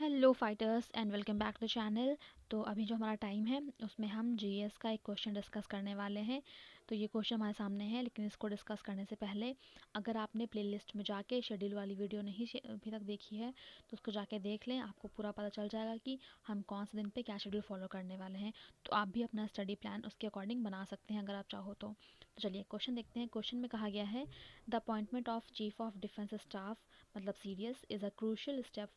Hello fighters and welcome back to the channel. तो अभी जो हमारा टाइम है उसमें हम जीएस का एक क्वेश्चन डिस्कस करने वाले हैं। तो ये क्वेश्चन हमारे सामने है, लेकिन इसको डिस्कस करने से पहले अगर आपने प्लेलिस्ट में जाके शेड्यूल वाली वीडियो नहीं अभी तक देखी है तो उसको जाके देख लें। आपको पूरा पता चल जाएगा कि हम कौन से दिन पे क्या शेड्यूल फॉलो करने वाले हैं। तो आप भी अपना स्टडी प्लान उसके अकॉर्डिंग बना सकते हैं अगर आप चाहो तो चलिए क्वेश्चन देखते हैं। क्वेश्चन में कहा गया है the appointment of chief of defence staff मतलब CDS is a crucial step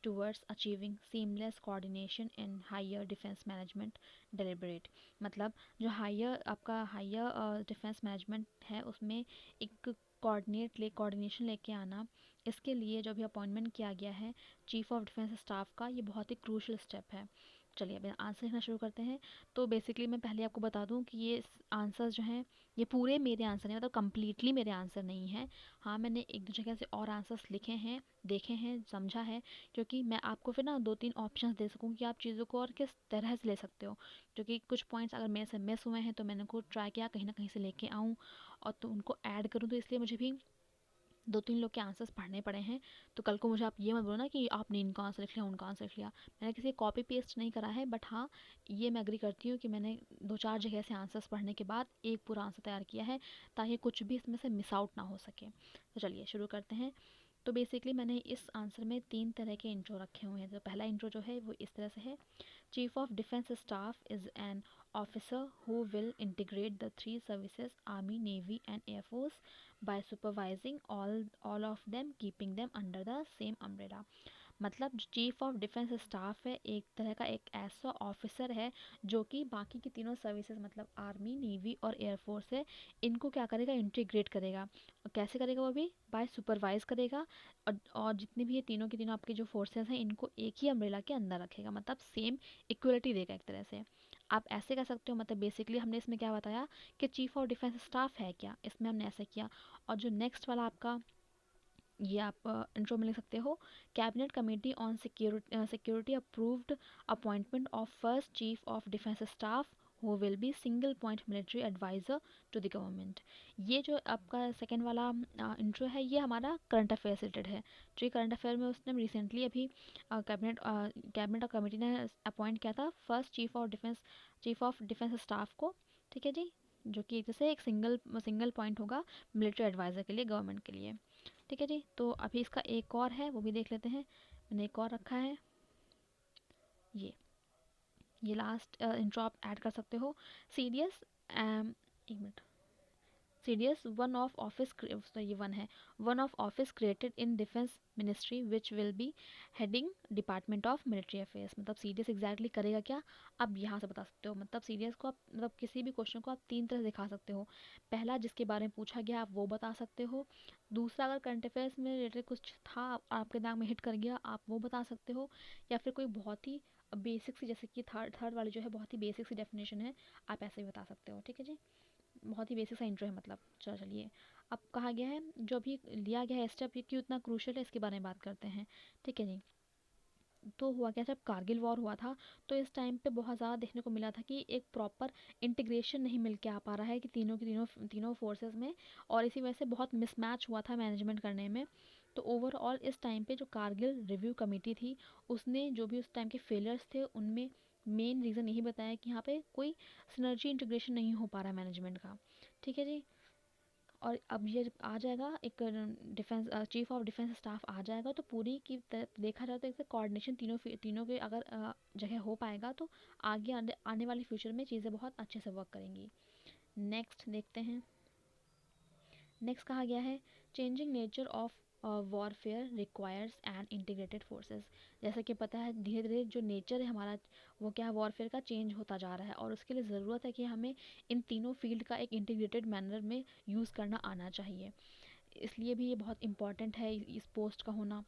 towards achieving seamless coordination in higher defense management deliberate। मतलब जो हायर डिफेंस मैनेजमेंट है उसमें एक कोऑर्डिनेशन लेके आना, इसके लिए जो भी अपॉइंटमेंट किया गया है चीफ ऑफ डिफेंस स्टाफ का, ये बहुत ही क्रूशल स्टेप है। चलिए अब आंसर लिखना शुरू करते हैं। तो बेसिकली मैं पहले आपको बता दूं कि ये आंसर जो हैं ये पूरे मेरे आंसर नहीं, मतलब कम्प्लीटली मेरे आंसर नहीं है। हाँ, मैंने एक दो जगह से और आंसर्स लिखे हैं, देखे हैं, समझा है, क्योंकि मैं आपको फिर ना दो तीन ऑप्शंस दे सकूँ कि आप चीज़ों को और किस तरह से ले सकते हो। क्योंकि कुछ पॉइंट्स अगर मेरे से मिस हुए हैं तो मैंने को ट्राई किया कहीं ना कहीं से लेके आऊँ और तो उनको ऐड करूँ, तो इसलिए मुझे भी दो तीन लोग के आंसर्स पढ़ने पड़े हैं। तो कल को मुझे आप ये मत बोलो ना कि आपने इनका आंसर लिख लिया उनका आंसर लिख लिया। मैंने किसी कॉपी पेस्ट नहीं करा है, बट हाँ ये मैं एग्री करती हूँ कि मैंने दो चार जगह से आंसर्स पढ़ने के बाद एक पूरा आंसर तैयार किया है, ताकि कुछ भी इसमें से मिस आउट ना हो सके। तो चलिए शुरू करते हैं। तो बेसिकली मैंने इस आंसर में तीन तरह के इंट्रो रखे हुए हैं। तो पहला इंट्रो जो है वो इस तरह से है: chief of defence staff is an officer who will integrate the three services army navy and air force by supervising all of them, keeping them under the same umbrella। मतलब जो चीफ ऑफ डिफेंस स्टाफ है एक तरह का एक ऐसा officer है जो कि बाकी की तीनों सर्विसेज मतलब आर्मी नेवी और एयरफोर्स है, इनको क्या करेगा, इंटीग्रेट करेगा। और कैसे करेगा वो भी? बाय सुपरवाइज करेगा। और जितनी भी ये तीनों की तीनों आपकी जो फोर्सेस हैं इनको एक ही अम्ब्रेला के अंदर रखेगा, मतलब सेम इक्वलिटी देगा एक तरह से। आप ऐसे कह सकते हो। मतलब बेसिकली हमने इसमें क्या बताया कि चीफ ऑफ डिफेंस स्टाफ है क्या, इसमें हमने ऐसे किया। और जो नेक्स्ट वाला आपका, ये आप इंट्रो में लिख सकते हो: cabinet committee on security approved appointment of first chief of defence staff who will be single point military adviser to the government. ये जो आपका सेकेंड वाला इंट्रो है ये हमारा करंट अफेयर से रिलेटेड है। जो करंट अफेयर में उसने रिसेंटली अभी कैबिनेट और कमेटी ने अपॉइंट किया था first chief of defence staff को। ठीक है जी, जो कि जैसे एक सिंगल पॉइंट होगा मिलिट्री एडवाइज़र के लिए, गवर्नमेंट के लिए। ठीक है जी, तो अभी इसका एक और है वो भी देख लेते हैं। मैंने एक और रखा है, ये ये लास्ट इंट्रो आप ऐड कर सकते हो। सीडीएस, एक minute. CDS one of office, तो ये वन है, one of office created in defence ministry which will be heading department of military affairs. मतलब सीडीएस एग्जैक्टली करेगा क्या, आप यहाँ से बता सकते हो। मतलब सीडीएस को आप मतलब किसी भी क्वेश्चन को आप तीन तरह से दिखा सकते हो। पहला, जिसके बारे में पूछा गया आप वो बता सकते हो। दूसरा, अगर करंट अफेयर्स में रिलेटेड कुछ था आपके दिमाग में हिट कर गया आप वो बता सकते हो। या फिर कोई बहुत ही बेसिक सी, जैसे कि थर्ड वाली जो है बहुत ही बेसिक सी डेफिनेशन है, आप ऐसे भी बता सकते हो। ठीक है जी, बहुत ही बेसिक सा इंट्रो है मतलब। चलिए, अब कहा गया है जो भी लिया गया है स्टेप ये क्यों इतना क्रूशल है इसके बारे में बात करते हैं। ठीक है जी, तो हुआ क्या, जब कारगिल वॉर हुआ था तो इस टाइम पे बहुत ज़्यादा देखने को मिला था कि एक प्रॉपर इंटीग्रेशन नहीं मिल के आ पा रहा है कि तीनों फोर्सेस में, और इसी वजह से बहुत मिसमैच हुआ था मैनेजमेंट करने में। तो ओवरऑल इस टाइम पे जो कारगिल रिव्यू कमेटी थी उसने जो भी उस टाइम के फेलियर्स थे उनमें मेन रीज़न यही बताया कि यहाँ पे कोई सिनर्जी इंटीग्रेशन नहीं हो पा रहा है मैनेजमेंट का। ठीक है जी, और अब ये आ जाएगा एक defence chief of defence staff आ जाएगा तो पूरी की देखा जाए तो एक कोऑर्डिनेशन तीनों के अगर जगह हो पाएगा तो आगे आने वाले फ्यूचर में चीज़ें बहुत अच्छे से वर्क करेंगी। नेक्स्ट देखते हैं। नेक्स्ट कहा गया है changing nature of warfare requires and integrated forces. जैसा कि पता है धीरे धीरे जो नेचर है हमारा वो क्या है, वॉरफेयर का चेंज होता जा रहा है, और उसके लिए ज़रूरत है कि हमें इन तीनों फील्ड का एक इंटीग्रेटेड मैनर में यूज़ करना आना चाहिए। इसलिए भी ये बहुत इंपॉर्टेंट है इस पोस्ट का होना।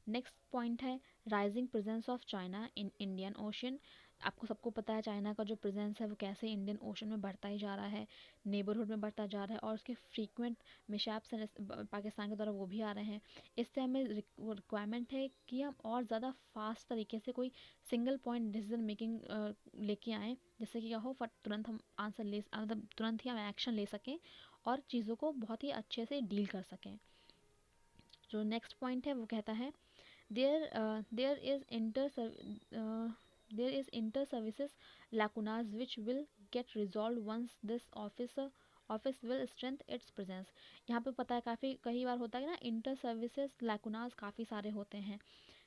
नेक्स्ट पॉइंट है rising presence of China in Indian ocean. आपको सबको पता है चाइना का जो प्रेजेंस है वो कैसे इंडियन ओशन में बढ़ता ही जा रहा है, नेबरहुड में बढ़ता जा रहा है, और उसके फ्रीक्वेंट मिशैप्स पाकिस्तान के द्वारा वो भी आ रहे हैं। इससे हमें रिक्वायरमेंट है कि हम और ज़्यादा फास्ट तरीके से कोई सिंगल पॉइंट डिसीजन मेकिंग लेके आएँ, जिससे कि क्या हो फट तुरंत हम आंसर ले मतलब तुरंत ही हम एक्शन ले सकें और चीज़ों को बहुत ही अच्छे से डील कर सकें। जो नेक्स्ट पॉइंट है वो कहता है There is there is inter services lacunas which will get resolved once this office will strengthen its presence. यहाँ पे पता है काफ़ी कई बार होता है ना, इंटर सर्विसेज लैकुनास काफ़ी सारे होते हैं,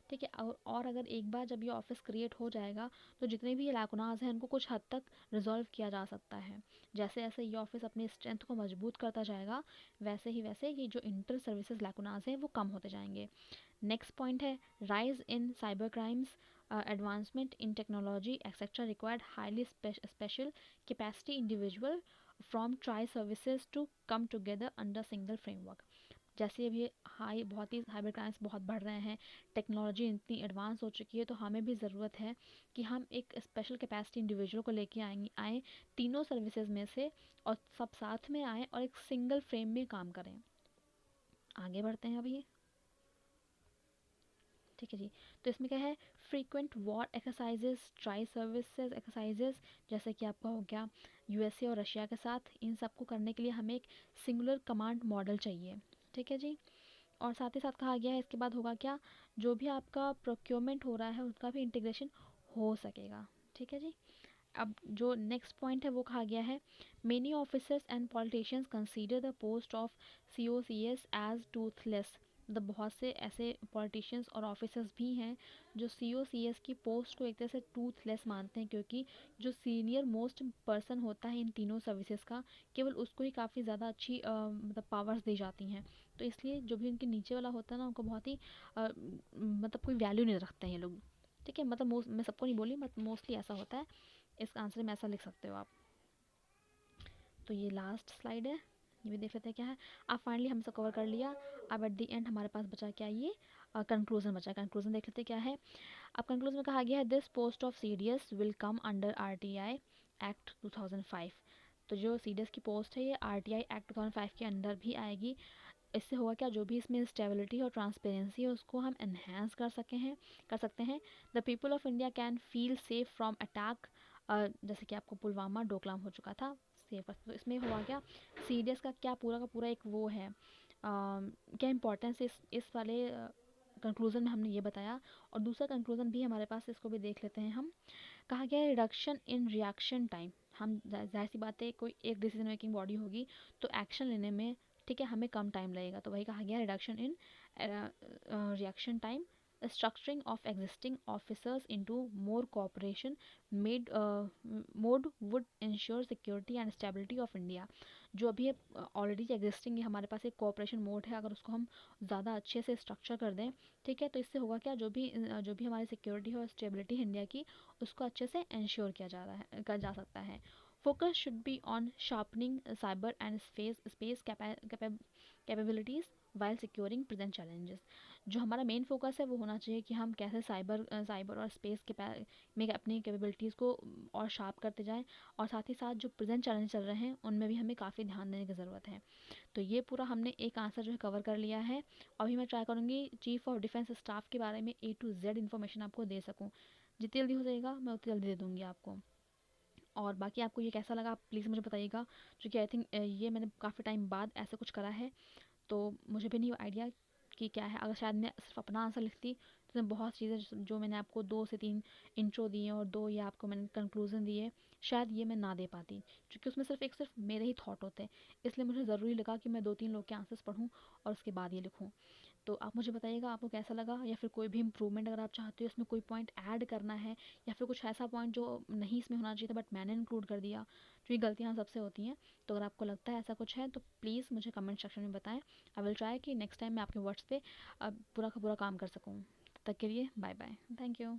ठीक है। और अगर एक बार जब ये ऑफिस क्रिएट हो जाएगा तो जितने भी ये लैकुनास हैं उनको कुछ हद तक रिजॉल्व किया जा सकता है। जैसे जैसे ये ऑफिस अपनी स्ट्रेंथ को मजबूत करता जाएगा वैसे ही वैसे ये जो इंटर सर्विसेज लैकुनास हैं वो कम होते जाएंगे। नेक्स्ट पॉइंट है rise in cyber crimes, advancement in technology etcetera required highly special capacity individual from tri services to come together under single framework. जैसे अभी बहुत ही साइबर क्राइम्स बहुत बढ़ रहे हैं, टेक्नोलॉजी इतनी एडवांस हो चुकी है, तो हमें भी ज़रूरत है कि हम एक स्पेशल कैपेसिटी इंडिविजुअल को लेके आए तीनों सर्विसेज में से, और सब साथ में आए और एक सिंगल फ्रेम में काम करें। आगे बढ़ते हैं अभी, ठीक है जी। तो इसमें क्या है, frequent war exercises, tri services exercises, जैसे कि आपका हो गया यूएसए और रशिया के साथ, इन सबको करने के लिए हमें एक सिंगुलर कमांड मॉडल चाहिए, ठीक है जी। और साथ ही साथ कहा गया है इसके बाद होगा क्या, जो भी आपका प्रोक्योरमेंट हो रहा है उसका भी इंटीग्रेशन हो सकेगा, ठीक है जी। अब जो नेक्स्ट पॉइंट है वो कहा गया है many officers and politicians consider the post of C O C S as toothless. मतलब बहुत से ऐसे पॉलिटिशियंस और ऑफिसर्स भी हैं जो सी ओ सी एस की पोस्ट को एक तरह से टूथलेस मानते हैं, क्योंकि जो सीनियर मोस्ट पर्सन होता है इन तीनों सर्विसेज का, केवल उसको ही काफ़ी ज़्यादा अच्छी मतलब पावर्स दी जाती हैं। तो इसलिए जो भी उनके नीचे वाला होता है ना उनको बहुत ही मतलब कोई वैल्यू नहीं रखते हैं ये लोग, ठीक है। मतलब मैं सबको नहीं बोली बट मोस्टली ऐसा होता है, इस आंसर में ऐसा लिख सकते हो आप। तो ये लास्ट स्लाइड है, ये भी देख लेते हैं क्या है। अब फाइनली हम सब कवर कर लिया। अब एट द एंड हमारे पास बचा क्या, ये कंक्लूजन बचा। कंक्लूजन देख लेते हैं क्या है। अब कंक्लूजन में कहा गया है this post of C D S will come under R T I act 2005। तो जो सी डी एस की पोस्ट है ये आर टी आई एक्ट 2005 के अंदर भी आएगी। इससे होगा क्या, जो भी इसमें स्टेबिलिटी और ट्रांसपेरेंसी है उसको हम एनहेंस कर सकते हैं। The people of India can feel safe from attack, जैसे कि आपको पुलवामा डोकलाम हो चुका था, सेफ। तो इसमें हुआ क्या, सीडीएस का पूरा एक वो है, क्या इंपॉर्टेंस इस वाले कंक्लूज़न में हमने ये बताया। और दूसरा कंक्लूज़न भी हमारे पास, इसको भी देख लेते हैं हम। कहा गया है रिडक्शन इन रिएक्शन टाइम। हम जाहिर सी बात है कोई एक डिसीजन मेकिंग बॉडी होगी तो एक्शन लेने में, ठीक है, हमें कम टाइम लगेगा। तो वही कहा गया reduction in reaction time, structuring of existing officers into more cooperation made mode would ensure security and stability of India. जो अभी ऑलरेडी एग्जिस्टिंग है हमारे पास एक कोऑपरेशन मोड है, अगर उसको हम ज़्यादा अच्छे से स्ट्रक्चर कर दें, ठीक है, तो इससे होगा क्या, जो भी हमारी सिक्योरिटी और स्टेबिलिटी है इंडिया की, उसको अच्छे से इंश्योर किया जा सकता है। Focus should be on sharpening cyber and space capabilities while securing present challenges. जो हमारा मेन फोकस है वो होना चाहिए कि हम कैसे साइबर और स्पेस के में अपनी कैपेबिलिटीज़ को और शार्प करते जाएं, और साथ ही साथ जो प्रेजेंट चैलेंज चल रहे हैं उनमें भी हमें काफ़ी ध्यान देने की ज़रूरत है। तो ये पूरा हमने एक आंसर जो है कवर कर लिया है। अभी मैं ट्राई करूँगी चीफ़ ऑफ डिफेंस स्टाफ के बारे में A to Z इन्फॉर्मेशन आपको दे सकूँ। जितनी जल्दी हो जाएगा मैं उतनी जल्दी दे दूँगी आपको। और बाकी आपको ये कैसा लगा आप प्लीज़ मुझे बताइएगा, क्योंकि आई थिंक ये मैंने काफ़ी टाइम बाद ऐसा कुछ करा है, तो मुझे भी नहीं आइडिया कि क्या है। अगर शायद मैं सिर्फ अपना आंसर लिखती तो मैं बहुत चीज़ें जो मैंने आपको 2 से 3 इंट्रो दिए और 2 ये आपको मैंने कंक्लूजन दिए, शायद ये मैं ना दे पाती, क्योंकि उसमें सिर्फ मेरे ही थॉट होते हैं। इसलिए मुझे ज़रूरी लगा कि मैं 2-3 लोग के आंसर्स पढूं और उसके बाद ये लिखूं। तो आप मुझे बताइएगा आपको कैसा लगा, या फिर कोई भी इम्प्रूवमेंट अगर आप चाहते हो, इसमें कोई पॉइंट ऐड करना है, या फिर कुछ ऐसा पॉइंट जो नहीं इसमें होना चाहिए था बट मैंने इंक्लूड कर दिया, जो ये गलतियाँ सबसे होती हैं। तो अगर आपको लगता है ऐसा कुछ है तो प्लीज़ मुझे कमेंट सेक्शन में बताएं। आई विल ट्राई कि नेक्स्ट टाइम मैं आपके वर्ड्स पे पूरा का पूरा काम कर सकूँ। तब तक के लिए बाय बाय, थैंक यू।